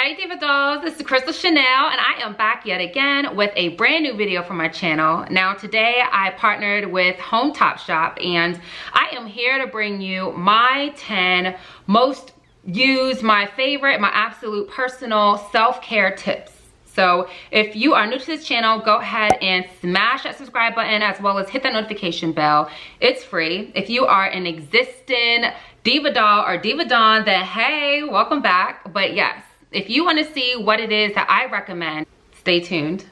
Hey Diva Dolls, this is CRYSTALCHANEL and I am back yet again with a brand new video for my channel. Now today I partnered with Home Top Shop and I am here to bring you my 10 most used, my favorite, my absolute personal self-care tips. So if you are new to this channel, go ahead and smash that subscribe button as well as hit that notification bell. It's free. If you are an existing Diva Doll or Diva Don, then hey, welcome back. But yes, if you want to see what it is that I recommend, stay tuned.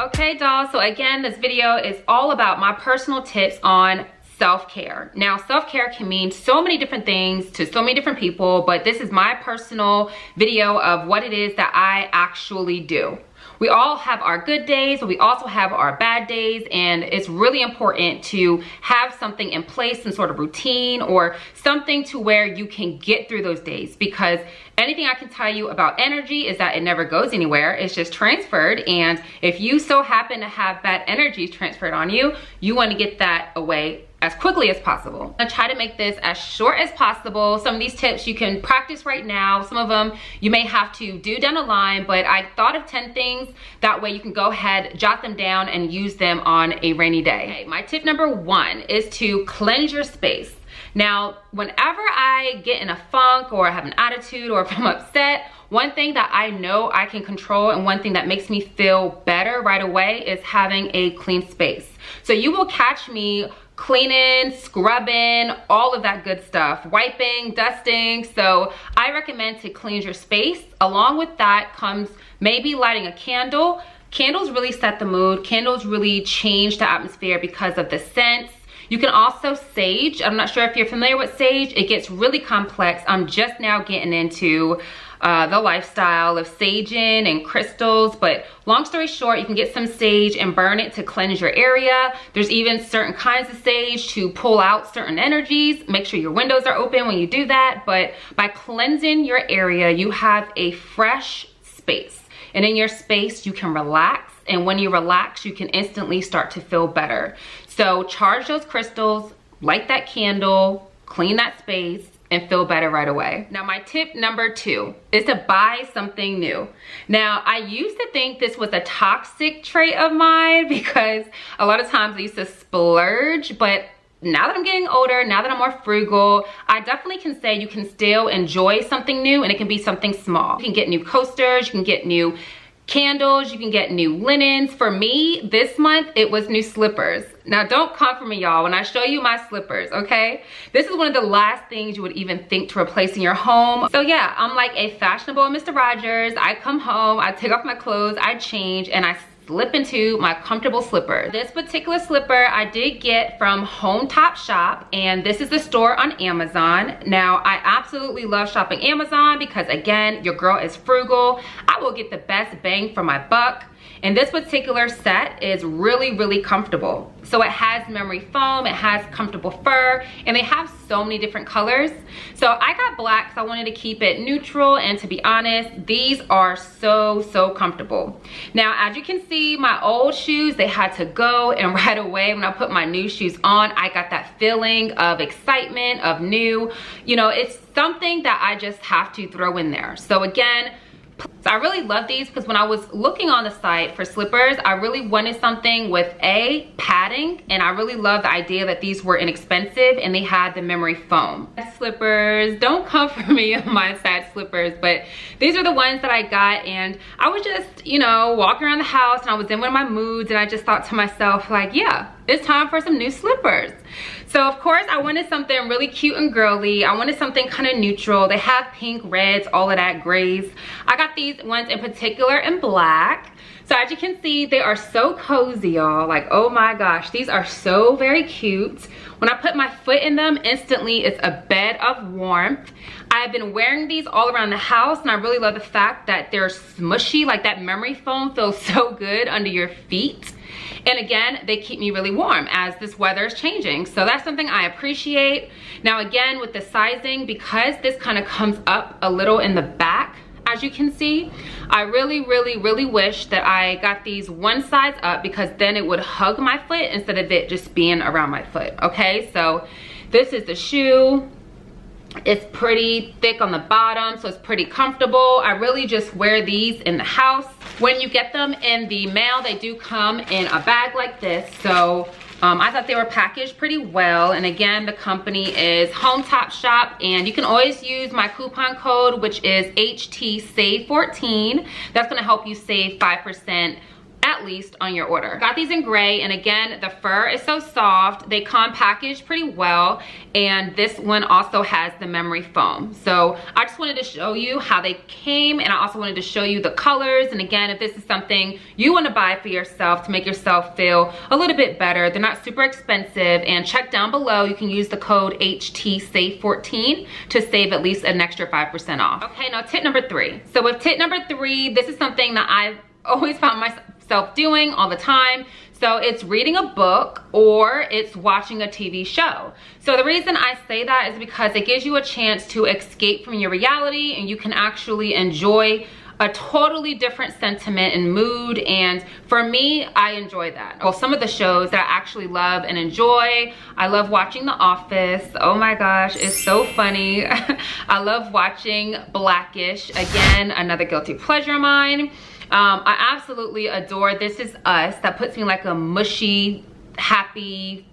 Okay dolls, so again, this video is all about my personal tips on self-care. Now, self-care can mean so many different things to so many different people, but this is my personal video of what it is that I actually do. We all have our good days, but we also have our bad days, and it's really important to have something in place, some sort of routine or something to where you can get through those days, because anything I can tell you about energy is that it never goes anywhere. It's just transferred, and if you so happen to have bad energy transferred on you, you want to get that away as quickly as possible. I try to make this as short as possible. Some of these tips you can practice right now. Some of them you may have to do down the line, but I thought of 10 things. That way you can go ahead, jot them down and use them on a rainy day. Okay, my tip number 1 is to cleanse your space. Now, whenever I get in a funk or I have an attitude or if I'm upset, one thing that I know I can control and one thing that makes me feel better right away is having a clean space. So you will catch me cleaning, scrubbing, all of that good stuff, wiping, dusting. So I recommend to cleanse your space. Along with that comes maybe lighting a candle. Candles really set the mood. Candles really change the atmosphere because of the scents. You can also sage. I'm not sure if you're familiar with sage. It gets really complex. I'm just now getting into the lifestyle of saging and crystals, but long story short, you can get some sage and burn it to cleanse your area. There's even certain kinds of sage to pull out certain energies. Make sure your windows are open when you do that, but by cleansing your area, you have a fresh space. And in your space, you can relax. And when you relax, you can instantly start to feel better. So charge those crystals, light that candle, clean that space, and feel better right away. Now, my tip number 2 is to buy something new. Now, I used to think this was a toxic trait of mine because a lot of times I used to splurge, but now that I'm getting older, now that I'm more frugal, I definitely can say you can still enjoy something new, and it can be something small. You can get new coasters, you can get new candles, you can get new linens. For me, this month, it was new slippers. Now, don't come for me, y'all, when I show you my slippers, okay? This is one of the last things you would even think to replace in your home. So yeah, I'm like a fashionable Mr. Rogers. I come home, I take off my clothes, I change, and I slip into my comfortable slipper. This particular slipper I did get from Home Top Shop, and this is the store on Amazon. Now, I absolutely love shopping Amazon because, again, your girl is frugal. I will get the best bang for my buck. And this particular set is really, really comfortable. So it has memory foam, it has comfortable fur, and they have so many different colors. So I got black because I wanted to keep it neutral, and to be honest, these are so, so comfortable. Now, as you can see, my old shoes, they had to go, and right away when I put my new shoes on, I got that feeling of excitement, of new. You know, it's something that I just have to throw in there. So again, so I really love these because when I was looking on the site for slippers, I really wanted something with padding, and I really love the idea that these were inexpensive and they had the memory foam. Slippers, don't come for me on my sad slippers, but these are the ones that I got, and I was just, you know, walking around the house and I was in one of my moods, and I just thought to myself, like, yeah, it's time for some new slippers. So of course I wanted something really cute and girly. I wanted something kind of neutral. They have pink, reds, all of that, grays. I got these ones in particular in black. So as you can see, they are so cozy, y'all. Like, oh my gosh, these are so very cute. When I put my foot in them, instantly it's a bed of warmth. I've been wearing these all around the house, and I really love the fact that they're smushy. Like, that memory foam feels so good under your feet. And again, they keep me really warm as this weather is changing. So that's something I appreciate. Now again, with the sizing, because this kind of comes up a little in the back, as you can see, I really wish that I got these one size up, because then it would hug my foot instead of it just being around my foot. Okay, so this is the shoe. It's pretty thick on the bottom, so it's pretty comfortable. I really just wear these in the house. When you get them in the mail, they do come in a bag like this. So I thought they were packaged pretty well. And again, the company is Home Top Shop, and you can always use my coupon code, which is HTSAVE14. That's gonna help you save 5% at least on your order. Got these in gray, and again, the fur is so soft. They come packaged pretty well, and this one also has the memory foam. So I just wanted to show you how they came, and I also wanted to show you the colors. And again, if this is something you want to buy for yourself to make yourself feel a little bit better, they're not super expensive. And check down below, you can use the code HTSAVE14 to save at least an extra 5% off. Okay, now tip number 3. So with tip number 3, this is something that I've always found myself doing all the time. So it's reading a book or it's watching a TV show. So the reason I say that is because it gives you a chance to escape from your reality, and you can actually enjoy a totally different sentiment and mood. And for me, I enjoy that. Well, some of the shows that I actually love and enjoy, I love watching The Office. Oh my gosh, it's so funny. I love watching Blackish. Again, another guilty pleasure of mine. I absolutely adore This Is Us. That puts me in like a mushy, happy,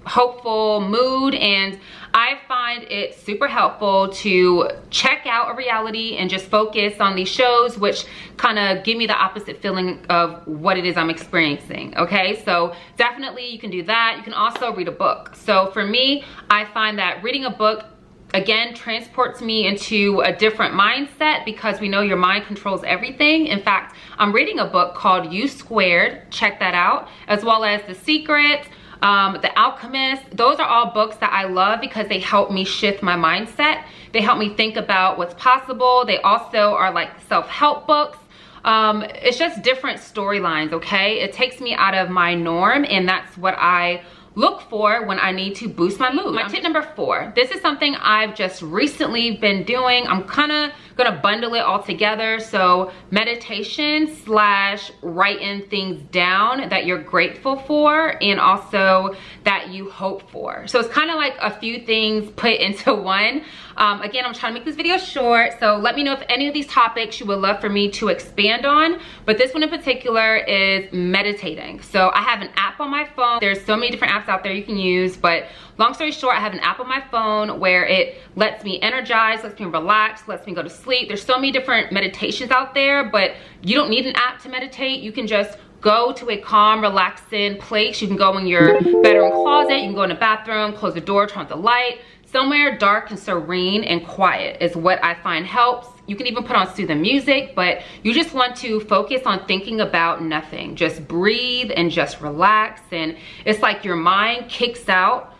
hopeful mood, and I find it super helpful to check out a reality and just focus on these shows, which kind of give me the opposite feeling of what it is I'm experiencing. Okay, so definitely you can do that. You can also read a book. So for me, I find that reading a book, again, transports me into a different mindset, because we know your mind controls everything. In fact, I'm reading a book called You Squared. Check that out. As well as The Secret, The Alchemist. Those are all books that I love because they help me shift my mindset. They help me think about what's possible. They also are like self-help books. It's just different storylines, okay? It takes me out of my norm, and that's what I look for when I need to boost my mood. My tip number 4, this is something I've just recently been doing. I'm kind of gonna bundle it all together. So meditation / writing things down that you're grateful for, and also that you hope for. So it's kind of like a few things put into one. Again, I'm trying to make this video short, so let me know if any of these topics you would love for me to expand on. But this one in particular is meditating. So I have an app on my phone. There's so many different apps out there you can use, but long story short, I have an app on my phone where it lets me energize, lets me relax, lets me go to sleep. There's so many different meditations out there, but you don't need an app to meditate. You can just go to a calm, relaxing place. You can go in your bedroom closet, you can go in the bathroom, close the door, turn off the light. Somewhere dark and serene and quiet is what I find helps. You can even put on soothing music, but you just want to focus on thinking about nothing. Just breathe and just relax. And it's like your mind kicks out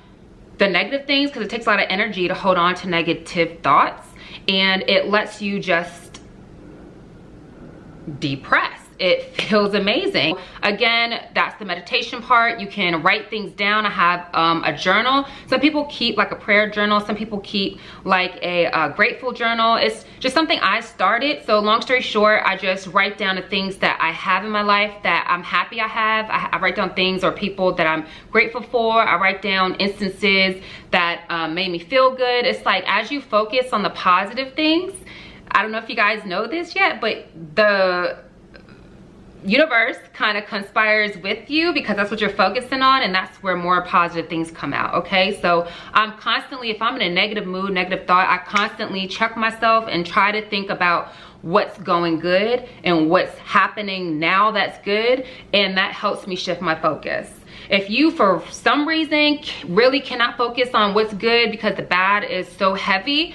the negative things, because it takes a lot of energy to hold on to negative thoughts, and it lets you just depress. It feels amazing. Again, that's the meditation part. You can write things down. I have a journal. Some people keep like a prayer journal. Some people keep like a grateful journal. It's just something I started. So long story short, I just write down the things that I have in my life that I'm happy I have. I write down things or people that I'm grateful for. I write down instances that made me feel good. It's like as you focus on the positive things, I don't know if you guys know this yet, but the universe kind of conspires with you, because that's what you're focusing on, and that's where more positive things come out. Okay, so I'm constantly, if I'm in a negative mood, negative thought, I constantly check myself and try to think about what's going good and what's happening now that's good, and that helps me shift my focus. If you for some reason really cannot focus on what's good because the bad is so heavy,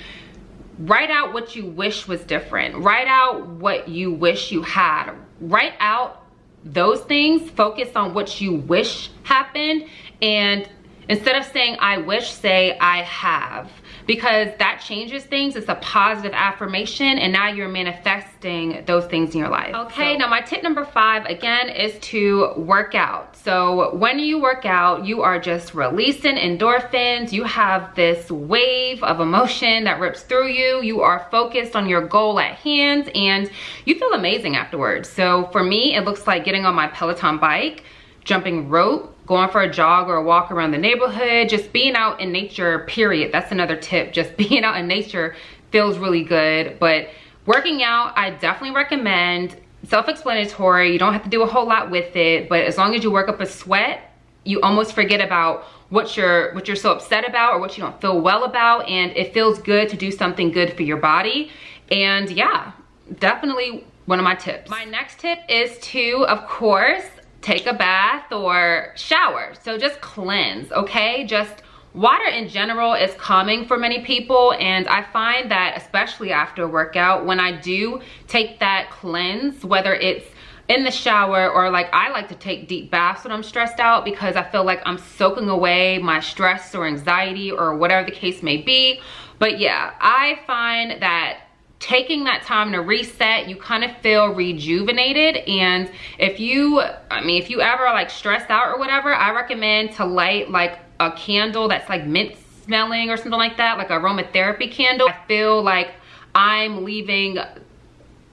write out what you wish was different. Write out what you wish you had. Write out those things. Focus on what you wish happened. And instead of saying I wish, say I have. because that changes things. It's a positive affirmation, and now you're manifesting those things in your life. Okay, now my tip number 5 again is to work out. So when you work out, you are just releasing endorphins. You have this wave of emotion that rips through you. You are focused on your goal at hand, and you feel amazing afterwards. So for me, it looks like getting on my Peloton bike, jumping rope, going for a jog or a walk around the neighborhood, just being out in nature, period. That's another tip. Just being out in nature feels really good. But working out, I definitely recommend. Self-explanatory. You don't have to do a whole lot with it, but as long as you work up a sweat, you almost forget about what you're so upset about or what you don't feel well about, and it feels good to do something good for your body. And yeah, definitely one of my tips. My next tip is to, of course, take a bath or shower. So just cleanse, okay? Just water in general is calming for many people, and I find that especially after a workout, when I do take that cleanse, whether it's in the shower or like I like to take deep baths when I'm stressed out, because I feel like I'm soaking away my stress or anxiety or whatever the case may be. But yeah, I find that taking that time to reset, you kind of feel rejuvenated. And if you ever like stressed out or whatever, I recommend to light like a candle that's like mint smelling or something like that, like aromatherapy candle. I feel like I'm leaving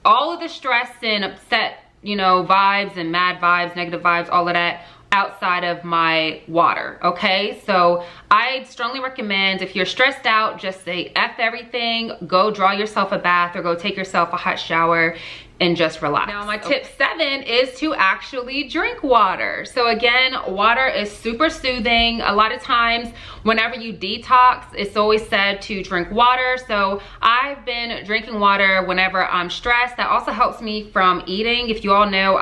all of the stress and upset, you know, vibes and mad vibes, negative vibes, all of that outside of my water, okay? So I strongly recommend, if you're stressed out, just say F everything, go draw yourself a bath or go take yourself a hot shower and just relax. Now my tip 7 is to actually drink water. So again, water is super soothing. A lot of times whenever you detox, it's always said to drink water. So I've been drinking water whenever I'm stressed. That also helps me from eating. If you all know,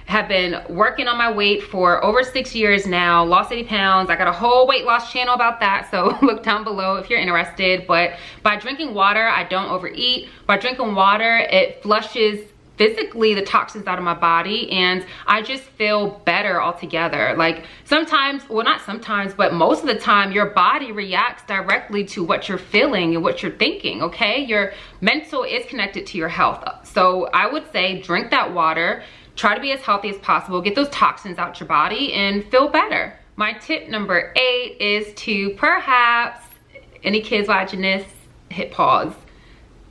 have been working on my weight for over 6 years now, lost 80 pounds. I got a whole weight loss channel about that, so look down below if you're interested. But by drinking water, I don't overeat. By drinking water, it flushes physically the toxins out of my body, and I just feel better altogether. Like sometimes, well not sometimes, but most of the time your body reacts directly to what you're feeling and what you're thinking, okay? Your mental is connected to your health. So I would say drink that water, try to be as healthy as possible, get those toxins out your body and feel better. My tip number 8 is to perhaps, any kids watching this, hit pause,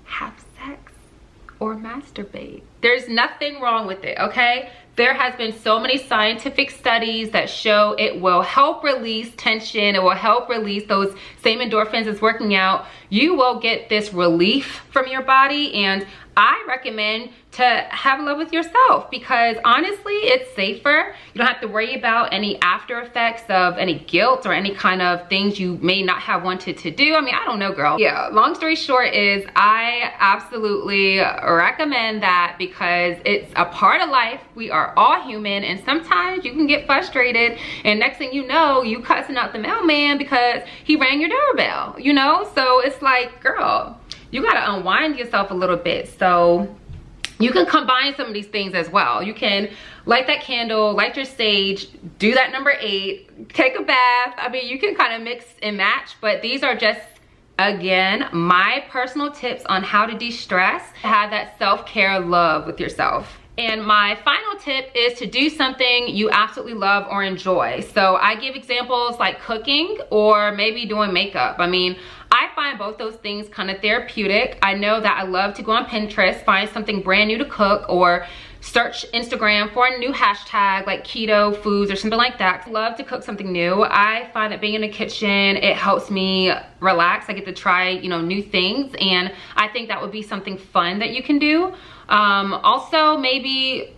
have sex or masturbate. There's nothing wrong with it, okay? There has been so many scientific studies that show it will help release tension. It will help release those same endorphins as working out. You will get this relief from your body, and I recommend to have love with yourself, because honestly, it's safer. You don't have to worry about any after effects of any guilt or any kind of things you may not have wanted to do. I mean, I don't know, girl. Yeah, long story short is I absolutely recommend that, because it's a part of life. We are all human, and sometimes you can get frustrated, and next thing you know, you cussing out the mailman because he rang your doorbell, you know? So it's like, girl, you gotta unwind yourself a little bit. So you can combine some of these things as well. You can light that candle, light your sage, do that number 8, take a bath. I mean, you can kind of mix and match, but these are just, again, my personal tips on how to de-stress, have that self-care love with yourself. And my final tip is to do something you absolutely love or enjoy. So I give examples like cooking or maybe doing makeup. I mean, I find both those things kind of therapeutic. I know that I love to go on Pinterest, find something brand new to cook, or search Instagram for a new hashtag like keto foods or something like that. I love to cook something new. I find that being in the kitchen, it helps me relax. I get to try, you know, new things, and I think that would be something fun that you can do. Also, maybe,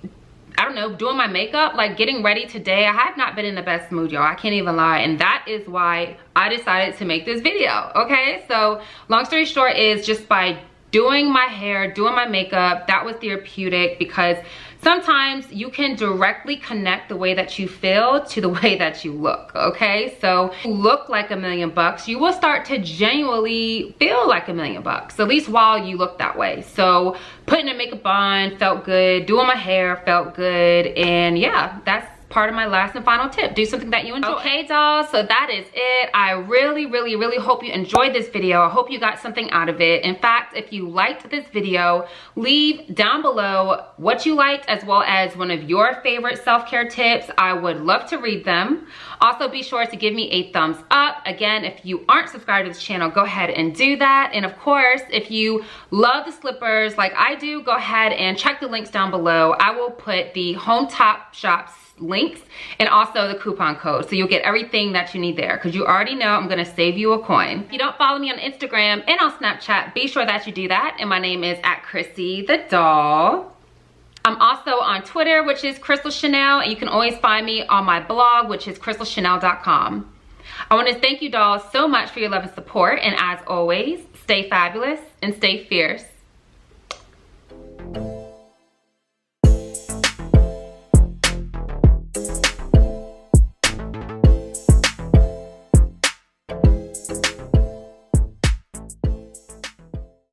I don't know, doing my makeup, like getting ready today. I have not been in the best mood, y'all. I can't even lie. And that is why I decided to make this video, okay? So long story short is just by doing my hair, doing my makeup, that was therapeutic, because sometimes you can directly connect the way that you feel to the way that you look, okay? So you look like $1,000,000, you will start to genuinely feel like $1,000,000, at least while you look that way. So putting the makeup on felt good, doing my hair felt good, and yeah, that's part of my last and final tip. Do something that you enjoy. Okay, dolls, so that is it. I really, really, really hope you enjoyed this video. I hope you got something out of it. In fact, if you liked this video, leave down below what you liked as well as one of your favorite self-care tips. I would love to read them. Also, be sure to give me a thumbs up. Again, if you aren't subscribed to this channel, go ahead and do that. And of course, if you love the slippers like I do, go ahead and check the links down below. I will put the Home Top Shops links and also the coupon code, so you'll get everything that you need there, because you already know I'm gonna save you a coin. If you don't follow me on Instagram and on Snapchat, be sure that you do that, and my name is @ChryssyTheDoll. I'm also on Twitter, which is Crystal Chanel, and you can always find me on my blog, which is crystalchanel.com. I want to thank you, dolls, so much for your love and support, and as always, stay fabulous and stay fierce.